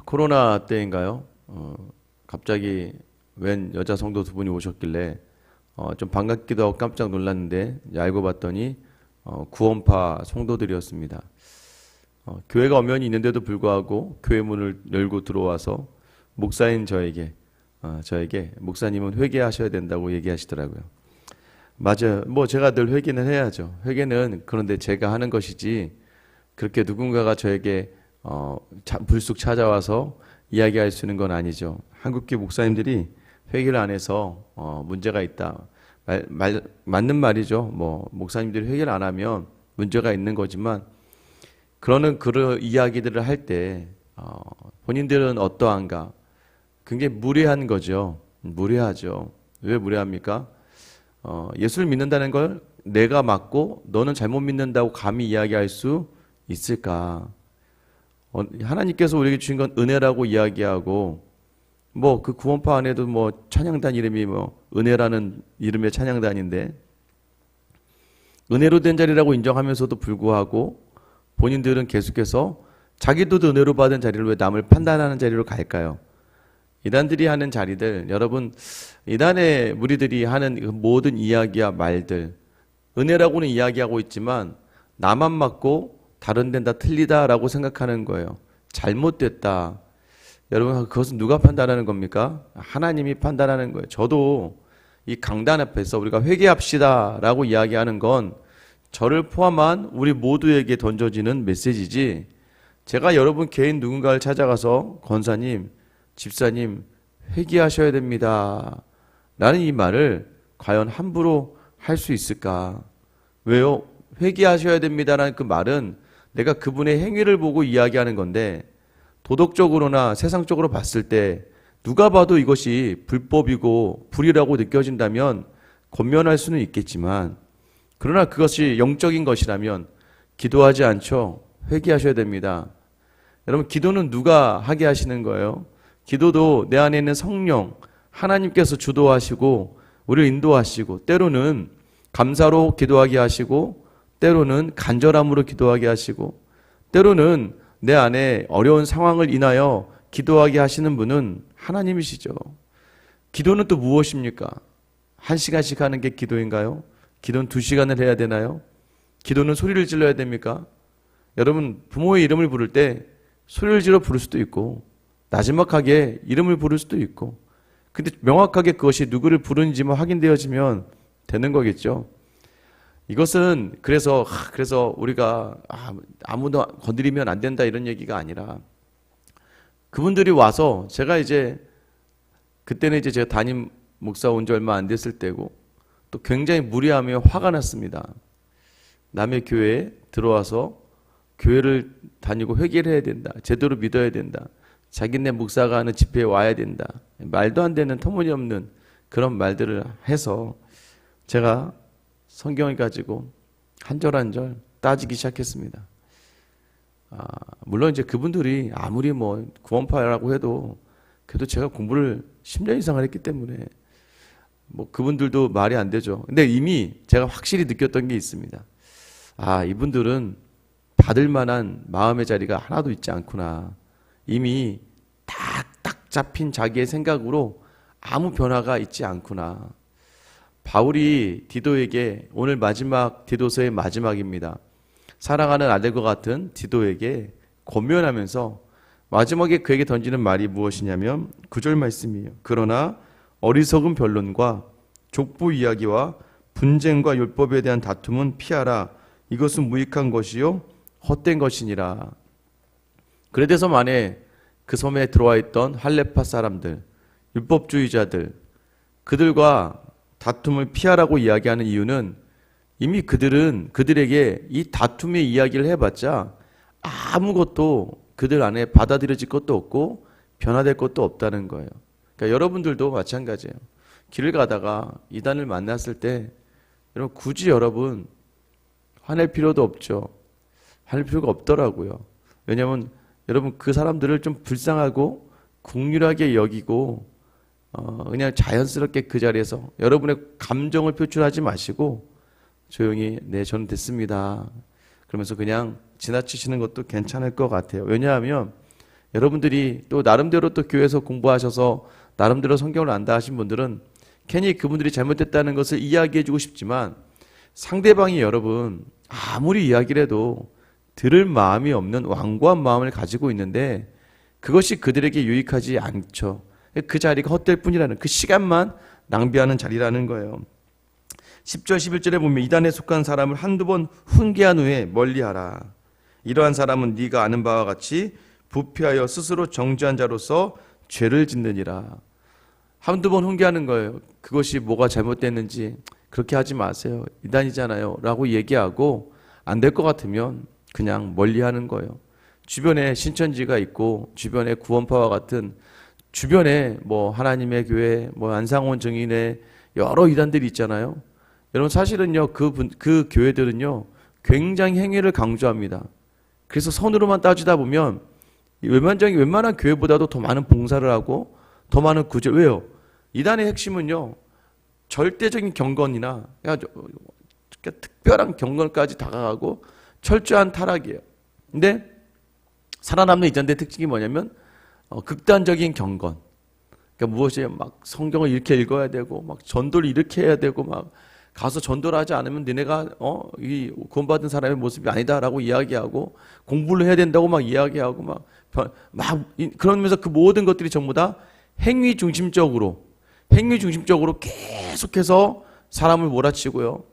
코로나 때인가요? 갑자기 웬 여자 성도 두 분이 오셨길래 좀 반갑기도 하고 깜짝 놀랐는데 이제 알고 봤더니 구원파 성도들이었습니다. 교회가 엄연히 있는데도 불구하고 교회 문을 열고 들어와서 목사인 저에게 목사님은 회개하셔야 된다고 얘기하시더라고요. 맞아요. 뭐 제가 늘 회개는 해야죠. 회개는 그런데 제가 하는 것이지 그렇게 누군가가 저에게 불쑥 찾아와서 이야기할 수 있는 건 아니죠. 한국교 목사님들이 회개를 안 해서 문제가 있다. 맞는 말이죠. 뭐 목사님들이 회개를 안 하면 문제가 있는 거지만 그런 이야기들을 할 때 본인들은 어떠한가? 굉장히 무례한 거죠. 무례하죠. 왜 무례합니까? 예수를 믿는다는 걸 내가 맞고 너는 잘못 믿는다고 감히 이야기할 수 있을까? 하나님께서 우리에게 주신 건 은혜라고 이야기하고 뭐 그 구원파 안에도 뭐 찬양단 이름이 뭐 은혜라는 이름의 찬양단인데 은혜로 된 자리라고 인정하면서도 불구하고 본인들은 계속해서 자기도 은혜로 받은 자리를 왜 남을 판단하는 자리로 갈까요? 이단들이 하는 자리들, 여러분 이단의 무리들이 하는 그 모든 이야기와 말들 은혜라고는 이야기하고 있지만 나만 맞고 다른 데는 다 틀리다라고 생각하는 거예요. 잘못됐다. 여러분 그것은 누가 판단하는 겁니까? 하나님이 판단하는 거예요. 저도 이 강단 앞에서 우리가 회개합시다라고 이야기하는 건 저를 포함한 우리 모두에게 던져지는 메시지지 제가 여러분 개인 누군가를 찾아가서 권사님, 집사님 회개하셔야 됩니다 라는 이 말을 과연 함부로 할 수 있을까? 왜요? 회개하셔야 됩니다라는 그 말은 내가 그분의 행위를 보고 이야기하는 건데 도덕적으로나 세상적으로 봤을 때 누가 봐도 이것이 불법이고 불이라고 느껴진다면 권면할 수는 있겠지만 그러나 그것이 영적인 것이라면 기도하지 않죠. 회개하셔야 됩니다. 여러분 기도는 누가 하게 하시는 거예요? 기도도 내 안에 있는 성령 하나님께서 주도하시고 우리를 인도하시고 때로는 감사로 기도하게 하시고 때로는 간절함으로 기도하게 하시고 때로는 내 안에 어려운 상황을 인하여 기도하게 하시는 분은 하나님이시죠. 기도는 또 무엇입니까? 1시간씩 하는 게 기도인가요? 기도는 2시간을 해야 되나요? 기도는 소리를 질러야 됩니까? 여러분 부모의 이름을 부를 때 소리를 질러 부를 수도 있고 나지막하게 이름을 부를 수도 있고 근데 명확하게 그것이 누구를 부르는지만 확인되어지면 되는 거겠죠. 이것은 그래서 우리가 아무도 건드리면 안 된다 이런 얘기가 아니라 그분들이 와서 제가 이제 그때는 이제 제가 담임 목사 온 지 얼마 안 됐을 때고 또 굉장히 무리하며 화가 났습니다. 남의 교회에 들어와서 교회를 다니고 회개를 해야 된다. 제대로 믿어야 된다. 자기네 목사가 하는 집회에 와야 된다. 말도 안 되는 터무니없는 그런 말들을 해서 제가 성경을 가지고 한 절 한 절 따지기 시작했습니다. 물론 이제 그분들이 아무리 뭐 구원파라고 해도 그래도 제가 공부를 10년 이상을 했기 때문에 뭐 그분들도 말이 안 되죠. 근데 이미 제가 확실히 느꼈던 게 있습니다. 이분들은 받을 만한 마음의 자리가 하나도 있지 않구나. 이미 딱 잡힌 자기의 생각으로 아무 변화가 있지 않구나. 바울이 디도에게 오늘 마지막 디도서의 마지막입니다. 사랑하는 아들과 같은 디도에게 권면하면서 마지막에 그에게 던지는 말이 무엇이냐면 9절 말씀이에요. 그러나 어리석은 변론과 족보 이야기와 분쟁과 율법에 대한 다툼은 피하라. 이것은 무익한 것이요 헛된 것이니라. 그래 돼서 만에 그 섬에 들어와 있던 할레파 사람들, 율법주의자들 그들과 다툼을 피하라고 이야기하는 이유는 이미 그들에게 이 다툼의 이야기를 해봤자 아무것도 그들 안에 받아들여질 것도 없고 변화될 것도 없다는 거예요. 그러니까 여러분들도 마찬가지예요. 길을 가다가 이단을 만났을 때 여러분 굳이 여러분 화낼 필요도 없죠. 화낼 필요가 없더라고요. 왜냐하면 여러분 그 사람들을 좀 불쌍하고 국률하게 여기고 그냥 자연스럽게 그 자리에서 여러분의 감정을 표출하지 마시고 조용히 네 저는 됐습니다 그러면서 그냥 지나치시는 것도 괜찮을 것 같아요. 왜냐하면 여러분들이 또 나름대로 또 교회에서 공부하셔서 나름대로 성경을 안다 하신 분들은 괜히 그분들이 잘못됐다는 것을 이야기해주고 싶지만 상대방이 여러분 아무리 이야기를 해도 들을 마음이 없는 완고한 마음을 가지고 있는데 그것이 그들에게 유익하지 않죠. 그 자리가 헛될 뿐이라는, 그 시간만 낭비하는 자리라는 거예요. 10절 11절에 보면 이단에 속한 사람을 한두 번 훈계한 후에 멀리하라. 이러한 사람은 네가 아는 바와 같이 부패하여 스스로 정죄한 자로서 죄를 짓느니라. 한두 번 훈계하는 거예요. 그것이 뭐가 잘못됐는지 그렇게 하지 마세요. 이단이잖아요 라고 얘기하고 안 될 것 같으면 그냥 멀리하는 거예요. 주변에 신천지가 있고 주변에 구원파와 같은 주변에 뭐 하나님의 교회, 뭐 안상원 증인의 여러 이단들이 있잖아요. 여러분 사실은요 그 교회들은요 굉장히 행위를 강조합니다. 그래서 선으로만 따지다 보면 웬만한 교회보다도 더 많은 봉사를 하고 더 많은 구제. 왜요? 이단의 핵심은요 절대적인 경건이나 특별한 경건까지 다가가고 철저한 타락이에요. 근데 살아남는 이단의 특징이 뭐냐면 극단적인 경건. 그러니까 무엇이에요? 막 성경을 이렇게 읽어야 되고 막 전도를 이렇게 해야 되고 막 가서 전도를 하지 않으면 너네가 이 구원받은 사람의 모습이 아니다라고 이야기하고 공부를 해야 된다고 막 이야기하고 막 그러면서 그 모든 것들이 전부 다 행위 중심적으로 계속해서 사람을 몰아치고요.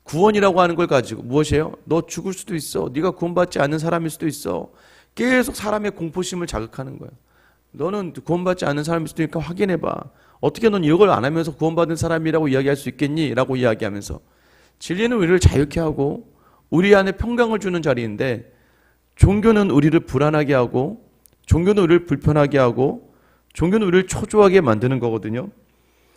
구원이라고 하는 걸 가지고 무엇이에요? 너 죽을 수도 있어. 네가 구원받지 않는 사람일 수도 있어. 계속 사람의 공포심을 자극하는 거예요. 너는 구원받지 않는 사람일 수도 있으니까 확인해봐. 어떻게 넌 이걸 안 하면서 구원받은 사람이라고 이야기할 수 있겠니? 라고 이야기하면서 진리는 우리를 자유케 하고 우리 안에 평강을 주는 자리인데 종교는 우리를 불안하게 하고 종교는 우리를 불편하게 하고 종교는 우리를 초조하게 만드는 거거든요.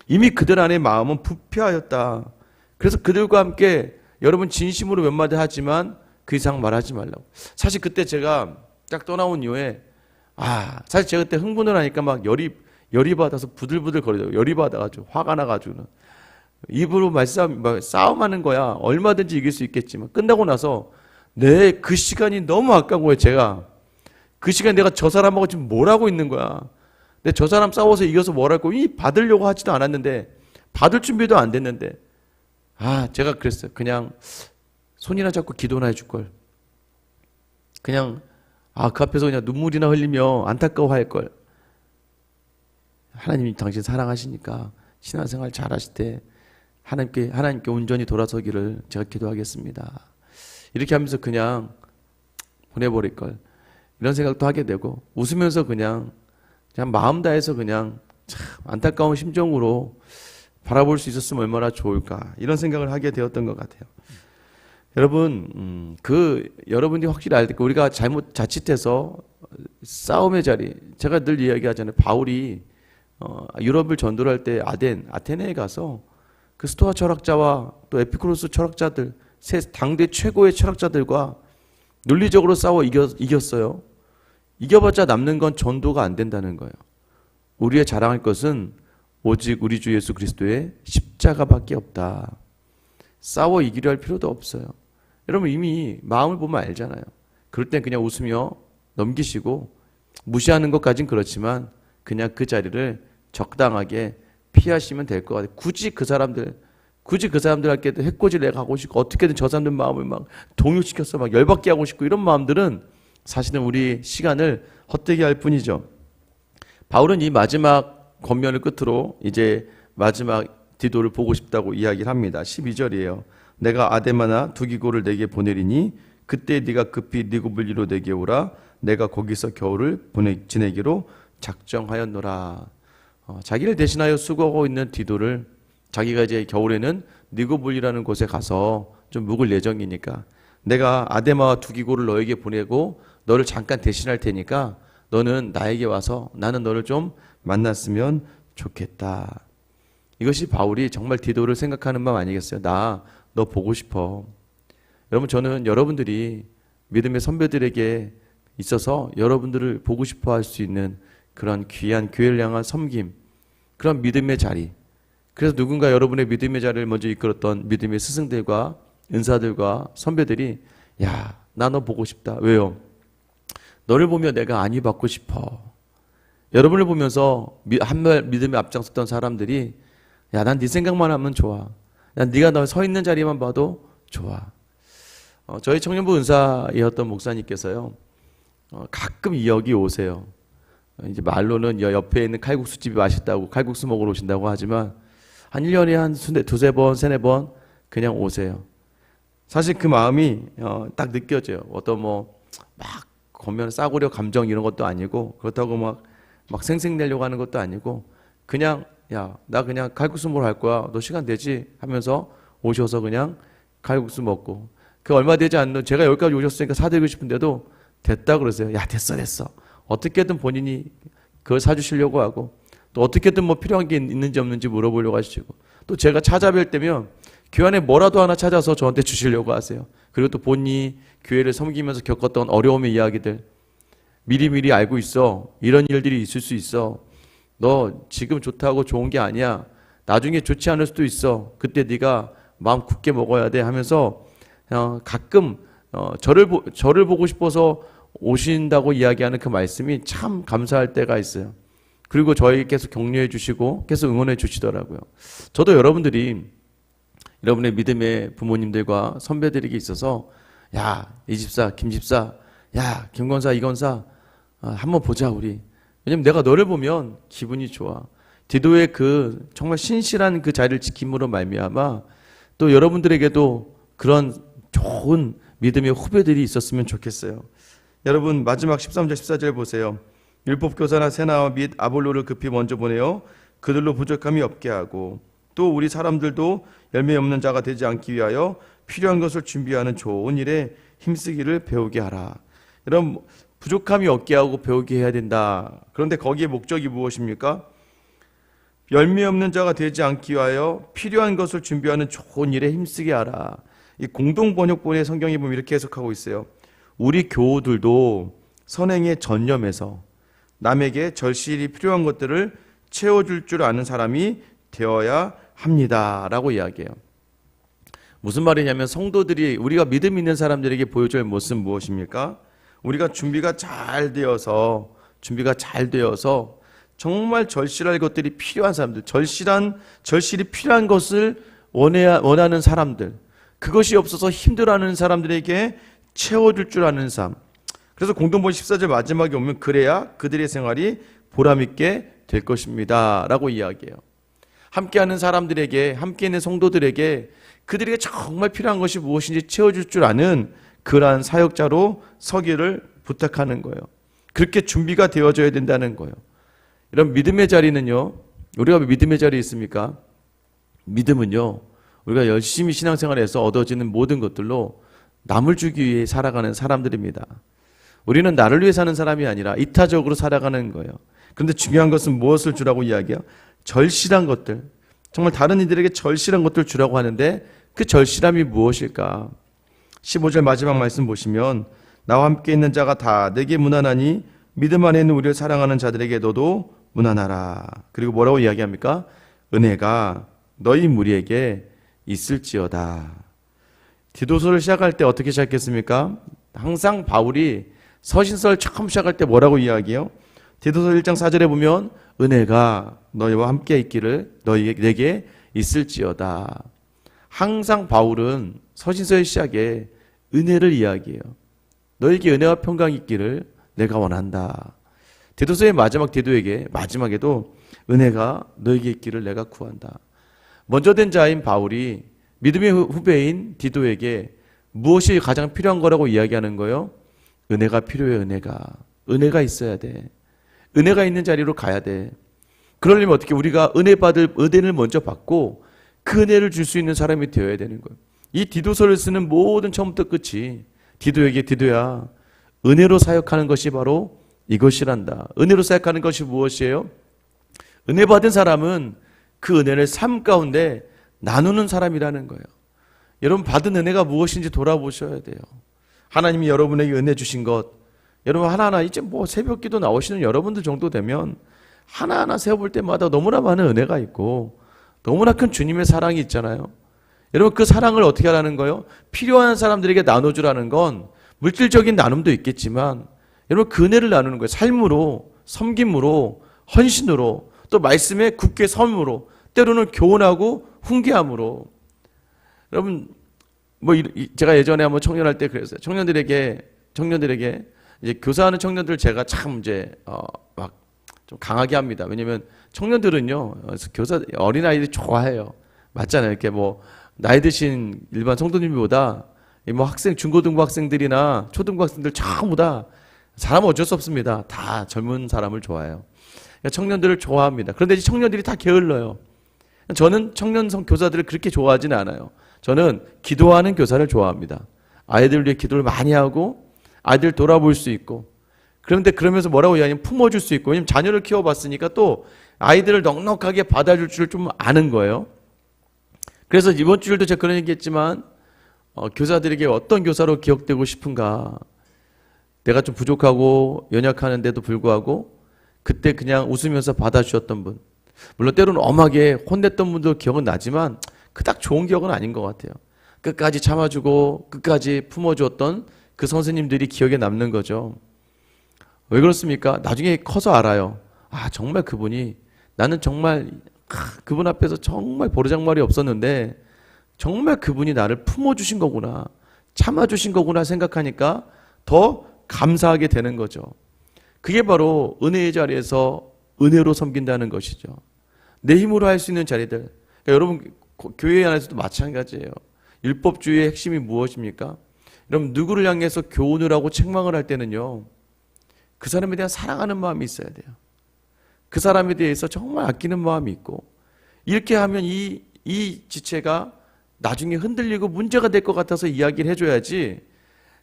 이미 그들 안에 마음은 부패하였다. 그래서 그들과 함께 여러분 진심으로 몇 마디 하지만 그 이상 말하지 말라고. 사실 그때 제가 딱 떠나온 이후에 사실 제가 그때 흥분을 하니까 막 열이 받아서 부들부들 거리더라고요. 열이 받아가지고 화가 나가지고는 입으로 싸움하는 거야. 얼마든지 이길 수 있겠지만 끝나고 나서 그 시간이 너무 아까운 거예요. 제가 그 시간 내가 저 사람하고 지금 뭘 하고 있는 거야. 근데 저 사람 싸워서 이겨서 뭘 할고 받으려고 하지도 않았는데 받을 준비도 안 됐는데 제가 그랬어요. 그냥 손이나 잡고 기도나 해줄 걸. 그냥 그 앞에서 그냥 눈물이나 흘리며 안타까워할 걸. 하나님이 당신 사랑하시니까 신앙생활 잘하실 때 하나님께 온전히 돌아서기를 제가 기도하겠습니다. 이렇게 하면서 그냥 보내버릴 걸. 이런 생각도 하게 되고 웃으면서 그냥 마음 다해서 그냥 참 안타까운 심정으로 바라볼 수 있었으면 얼마나 좋을까 이런 생각을 하게 되었던 것 같아요. 여러분 여러분이 확실히 알 때 우리가 자칫해서 싸움의 자리, 제가 늘 이야기하잖아요. 바울이 유럽을 전도를 할 때 아테네에 가서 그 스토아 철학자와 또 에피쿠로스 철학자들 당대 최고의 철학자들과 논리적으로 싸워 이겼어요. 이겨봤자 남는 건 전도가 안 된다는 거예요. 우리의 자랑할 것은 오직 우리 주 예수 그리스도의 십자가밖에 없다. 싸워 이기려 할 필요도 없어요. 여러분 이미 마음을 보면 알잖아요. 그럴 땐 그냥 웃으며 넘기시고 무시하는 것까진 그렇지만 그냥 그 자리를 적당하게 피하시면 될 것 같아요. 굳이 그 사람들한테 해코지를 내가 하고 싶고 어떻게든 저 사람들 마음을 막 동요시켜서 막 열받게 하고 싶고 이런 마음들은 사실은 우리 시간을 헛되게 할 뿐이죠. 바울은 이 마지막 권면을 끝으로 이제 마지막 디도를 보고 싶다고 이야기를 합니다. 12절이에요. 내가 아데마나 두기고를 내게 보내리니 그때 네가 급히 니고블리로 내게 오라. 내가 거기서 겨울을 지내기로 작정하였노라. 자기를 대신하여 수고하고 있는 디도를 자기가 이제 겨울에는 니고블리라는 곳에 가서 좀 묵을 예정이니까 내가 아데마와 두기고를 너에게 보내고 너를 잠깐 대신할 테니까 너는 나에게 와서 나는 너를 좀 만났으면 좋겠다. 이것이 바울이 정말 디도를 생각하는 마음 아니겠어요? 나 너 보고 싶어. 여러분 저는 여러분들이 믿음의 선배들에게 있어서 여러분들을 보고 싶어 할 수 있는 그런 귀한 교회를 향한 섬김, 그런 믿음의 자리. 그래서 누군가 여러분의 믿음의 자리를 먼저 이끌었던 믿음의 스승들과 은사들과 선배들이 나 너 보고 싶다. 왜요? 너를 보며 내가 안위 받고 싶어. 여러분을 보면서 한말 믿음에 앞장섰던 사람들이 야, 난 네 생각만 하면 좋아. 야, 네가 나 서 있는 자리만 봐도 좋아. 저희 청년부 은사이었던 목사님께서요, 가끔 여기 오세요. 이제 말로는 옆에 있는 칼국수집이 맛있다고 칼국수 먹으러 오신다고 하지만 한 1년에 한 두세 번, 세네 번 그냥 오세요. 사실 그 마음이 딱 느껴져요. 어떤 뭐 막 겉면 싸구려 감정 이런 것도 아니고 그렇다고 막 생색내려고 하는 것도 아니고 그냥 야, 나 그냥 칼국수 먹으러 갈 거야. 너 시간 되지? 하면서 오셔서 그냥 칼국수 먹고 그 얼마 되지 않는 제가 여기까지 오셨으니까 사드리고 싶은데도 됐다 그러세요. 야, 됐어. 어떻게든 본인이 그걸 사주시려고 하고 또 어떻게든 뭐 필요한 게 있는지 없는지 물어보려고 하시고 또 제가 찾아뵐 때면 교회 안에 뭐라도 하나 찾아서 저한테 주시려고 하세요. 그리고 또 본인이 교회를 섬기면서 겪었던 어려움의 이야기들 미리미리 알고 있어. 이런 일들이 있을 수 있어. 너 지금 좋다고 좋은 게 아니야. 나중에 좋지 않을 수도 있어. 그때 네가 마음 굳게 먹어야 돼 하면서 가끔 저를 보고 싶어서 오신다고 이야기하는 그 말씀이 참 감사할 때가 있어요. 그리고 저에게 계속 격려해 주시고 계속 응원해 주시더라고요. 저도 여러분들이 여러분의 믿음의 부모님들과 선배들에게 있어서 야, 이 집사, 김 집사, 야, 김 권사, 이 권사 한번 보자 우리. 왜냐면 내가 너를 보면 기분이 좋아. 디도의 그 정말 신실한 그 자리를 지킴으로 말미암아 또 여러분들에게도 그런 좋은 믿음의 후배들이 있었으면 좋겠어요. 여러분 마지막 13절 14절 보세요. 율법교사나 세나와 및 아볼로를 급히 먼저 보내어 그들로 부족함이 없게 하고 또 우리 사람들도 열매 없는 자가 되지 않기 위하여 필요한 것을 준비하는 좋은 일에 힘쓰기를 배우게 하라. 이런 부족함이 없게 하고 배우게 해야 된다. 그런데 거기에 목적이 무엇입니까? 열매 없는 자가 되지 않기 위하여 필요한 것을 준비하는 좋은 일에 힘쓰게 하라. 이 공동번역본의 성경에 보면 이렇게 해석하고 있어요. 우리 교우들도 선행에 전념해서 남에게 절실히 필요한 것들을 채워줄 줄 아는 사람이 되어야 합니다. 라고 이야기해요. 무슨 말이냐면 성도들이 우리가 믿음 있는 사람들에게 보여줄 모습은 무엇입니까? 우리가 준비가 잘 되어서 정말 절실할 것들이 필요한 사람들, 절실히 필요한 것을 원하는 사람들, 그것이 없어서 힘들어하는 사람들에게 채워줄 줄 아는 삶. 그래서 공동번 14절 마지막에 오면 그래야 그들의 생활이 보람있게 될 것입니다. 라고 이야기해요. 함께하는 사람들에게, 함께 있는 성도들에게 그들에게 정말 필요한 것이 무엇인지 채워줄 줄 아는 그러한 사역자로 서기를 부탁하는 거예요. 그렇게 준비가 되어져야 된다는 거예요. 이런 믿음의 자리는요, 우리가 왜 믿음의 자리에 있습니까? 믿음은요, 우리가 열심히 신앙생활에서 얻어지는 모든 것들로 남을 주기 위해 살아가는 사람들입니다. 우리는 나를 위해 사는 사람이 아니라 이타적으로 살아가는 거예요. 그런데 중요한 것은 무엇을 주라고 이야기해요? 절실한 것들, 정말 다른 이들에게 절실한 것들 주라고 하는데 그 절실함이 무엇일까? 15절 마지막 말씀 보시면 나와 함께 있는 자가 다 내게 무난하니 믿음 안에 있는 우리를 사랑하는 자들에게 너도 무난하라. 그리고 뭐라고 이야기합니까? 은혜가 너희 무리에게 있을지어다. 디도서를 시작할 때 어떻게 시작했습니까? 항상 바울이 서신서를 처음 시작할 때 뭐라고 이야기해요? 디도서 1장 4절에 보면 은혜가 너희와 함께 있기를 내게 있을지어다. 항상 바울은 서신서의 시작에 은혜를 이야기해요. 너에게 은혜와 평강이 있기를 내가 원한다. 디도서의 마지막 디도에게 마지막에도 은혜가 너에게 있기를 내가 구한다. 먼저 된 자인 바울이 믿음의 후배인 디도에게 무엇이 가장 필요한 거라고 이야기하는 거예요? 은혜가 필요해. 은혜가 있어야 돼. 은혜가 있는 자리로 가야 돼. 그러려면 어떻게 우리가 은혜를 먼저 받고 그 은혜를 줄 수 있는 사람이 되어야 되는 거예요. 이 디도서를 쓰는 모든 처음부터 끝이 디도에게 디도야 은혜로 사역하는 것이 바로 이것이란다. 은혜로 사역하는 것이 무엇이에요? 은혜 받은 사람은 그 은혜를 삶 가운데 나누는 사람이라는 거예요. 여러분 받은 은혜가 무엇인지 돌아보셔야 돼요. 하나님이 여러분에게 은혜 주신 것, 여러분 하나하나 이제 뭐 새벽기도 나오시는 여러분들 정도 되면 하나하나 세워볼 때마다 너무나 많은 은혜가 있고 너무나 큰 주님의 사랑이 있잖아요. 여러분 그 사랑을 어떻게 하라는 거예요? 필요한 사람들에게 나눠주라는 건 물질적인 나눔도 있겠지만 여러분 그 은혜를 나누는 거예요. 삶으로, 섬김으로, 헌신으로, 또 말씀에 굳게 섬으로, 때로는 교훈하고 훈계함으로. 여러분 제가 예전에 한번 청년할 때 그랬어요. 청년들에게 이제 교사하는 청년들 제가 참 이제 막 좀 강하게 합니다. 왜냐면 청년들은요 교사 어린아이들이 좋아해요. 맞잖아요. 이렇게 뭐 나이 드신 일반 성도님보다 뭐 학생 중고등부 학생들이나 초등부 학생들 전부 다 사람은 어쩔 수 없습니다. 다 젊은 사람을 좋아해요. 그러니까 청년들을 좋아합니다. 그런데 이 청년들이 다 게을러요. 저는 청년 교사들을 그렇게 좋아하지는 않아요. 저는 기도하는 교사를 좋아합니다. 아이들 위해 기도를 많이 하고 아이들 돌아볼 수 있고, 그런데 그러면서 뭐라고 이야기하냐면 품어줄 수 있고, 왜냐면 자녀를 키워봤으니까 또 아이들을 넉넉하게 받아줄 줄 좀 아는 거예요. 그래서 이번 주일도 제가 그런 얘기했지만 교사들에게 어떤 교사로 기억되고 싶은가. 내가 좀 부족하고 연약하는데도 불구하고 그때 그냥 웃으면서 받아주셨던 분, 물론 때로는 엄하게 혼냈던 분도 기억은 나지만 그닥 좋은 기억은 아닌 것 같아요. 끝까지 참아주고 끝까지 품어주었던 그 선생님들이 기억에 남는 거죠. 왜 그렇습니까? 나중에 커서 알아요. 아, 정말 그분이, 나는 정말 그분 앞에서 정말 버르장말이 없었는데 정말 그분이 나를 품어주신 거구나, 참아주신 거구나 생각하니까 더 감사하게 되는 거죠. 그게 바로 은혜의 자리에서 은혜로 섬긴다는 것이죠. 내 힘으로 할 수 있는 자리들. 그러니까 여러분 교회 안에서도 마찬가지예요. 율법주의의 핵심이 무엇입니까? 여러분 누구를 향해서 교훈을 하고 책망을 할 때는요, 그 사람에 대한 사랑하는 마음이 있어야 돼요. 그 사람에 대해서 정말 아끼는 마음이 있고, 이렇게 하면 이 지체가 나중에 흔들리고 문제가 될 것 같아서 이야기를 해줘야지,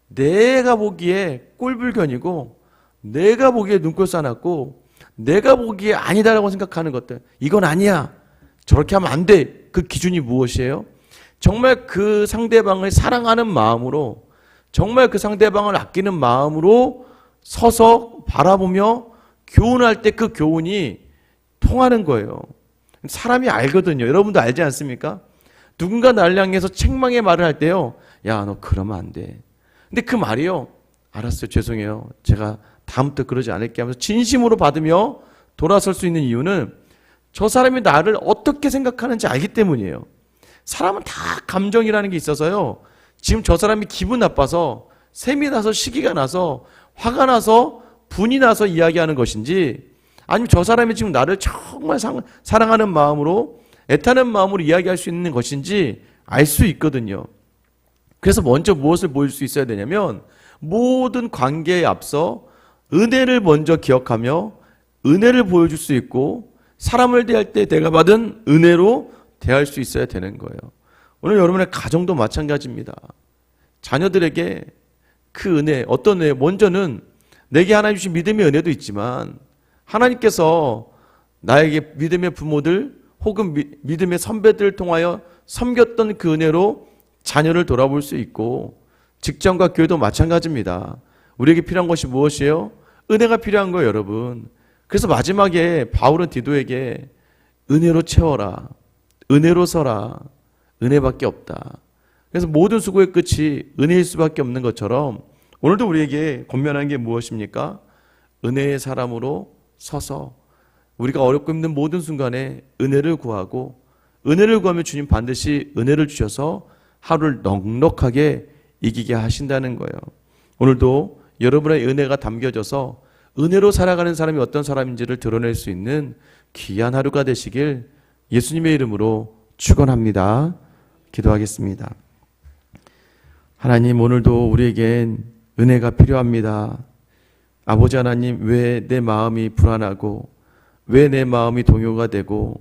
내가 보기에 꼴불견이고 내가 보기에 눈꼴 싸놨고 내가 보기에 아니다라고 생각하는 것들, 이건 아니야, 저렇게 하면 안 돼. 그 기준이 무엇이에요? 정말 그 상대방을 사랑하는 마음으로, 정말 그 상대방을 아끼는 마음으로 서서 바라보며 교훈할 때 그 교훈이 통하는 거예요. 사람이 알거든요. 여러분도 알지 않습니까? 누군가 나를 향해서 책망의 말을 할 때요, 야, 너 그러면 안 돼. 근데 그 말이요, 알았어요, 죄송해요, 제가 다음부터 그러지 않을게 하면서 진심으로 받으며 돌아설 수 있는 이유는 저 사람이 나를 어떻게 생각하는지 알기 때문이에요. 사람은 다 감정이라는 게 있어서요, 지금 저 사람이 기분 나빠서, 샘이 나서, 시기가 나서, 화가 나서, 분이 나서 이야기하는 것인지, 아니면 저 사람이 지금 나를 정말 사랑하는 마음으로, 애타는 마음으로 이야기할 수 있는 것인지 알 수 있거든요. 그래서 먼저 무엇을 보일 수 있어야 되냐면, 모든 관계에 앞서 은혜를 먼저 기억하며 은혜를 보여줄 수 있고, 사람을 대할 때 내가 받은 은혜로 대할 수 있어야 되는 거예요. 오늘 여러분의 가정도 마찬가지입니다. 자녀들에게 그 은혜, 어떤 은혜, 먼저는 내게 하나님 주신 믿음의 은혜도 있지만, 하나님께서 나에게 믿음의 부모들 혹은 믿음의 선배들을 통하여 섬겼던 그 은혜로 자녀를 돌아볼 수 있고, 직장과 교회도 마찬가지입니다. 우리에게 필요한 것이 무엇이에요? 은혜가 필요한 거예요, 여러분. 그래서 마지막에 바울은 디도에게 은혜로 채워라, 은혜로 서라, 은혜밖에 없다. 그래서 모든 수고의 끝이 은혜일 수밖에 없는 것처럼 오늘도 우리에게 권면하는 게 무엇입니까? 은혜의 사람으로 서서 우리가 어렵고 힘든 모든 순간에 은혜를 구하고, 은혜를 구하면 주님 반드시 은혜를 주셔서 하루를 넉넉하게 이기게 하신다는 거예요. 오늘도 여러분의 은혜가 담겨져서 은혜로 살아가는 사람이 어떤 사람인지를 드러낼 수 있는 귀한 하루가 되시길 예수님의 이름으로 축원합니다. 기도하겠습니다. 하나님, 오늘도 우리에겐 은혜가 필요합니다. 아버지 하나님, 왜 내 마음이 불안하고, 왜 내 마음이 동요가 되고,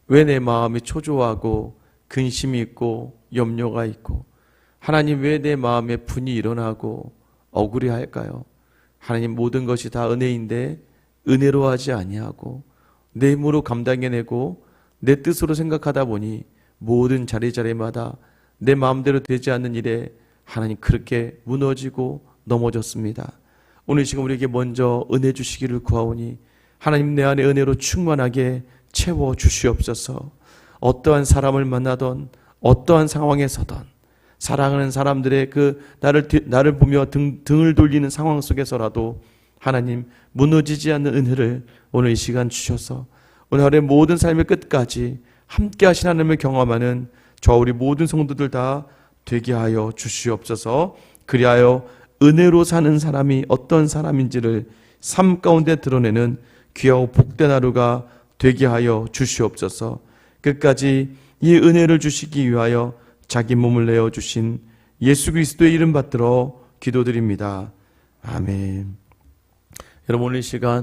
왜 내 마음이 초조하고 근심이 있고 염려가 있고, 하나님 왜 내 마음에 분이 일어나고 억울해할까요? 하나님, 모든 것이 다 은혜인데 은혜로 하지 아니하고 내 힘으로 감당해내고 내 뜻으로 생각하다 보니 모든 자리자리마다 내 마음대로 되지 않는 일에 하나님 그렇게 무너지고 넘어졌습니다. 오늘 지금 우리에게 먼저 은혜 주시기를 구하오니 하나님, 내 안에 은혜로 충만하게 채워 주시옵소서. 어떠한 사람을 만나던 어떠한 상황에서든 사랑하는 사람들의 그 나를 보며 등을 돌리는 상황 속에서라도 하나님 무너지지 않는 은혜를 오늘 이 시간 주셔서 오늘 하루의 모든 삶의 끝까지 함께 하신 하나님을 경험하는 저와 우리 모든 성도들 다 되게 하여 주시옵소서. 그리하여 은혜로 사는 사람이 어떤 사람인지를 삶 가운데 드러내는 귀하고 복된 하루가 되게 하여 주시옵소서. 끝까지 이 은혜를 주시기 위하여 자기 몸을 내어 주신 예수 그리스도의 이름 받들어 기도드립니다. 아멘. 여러분 오늘 이 시간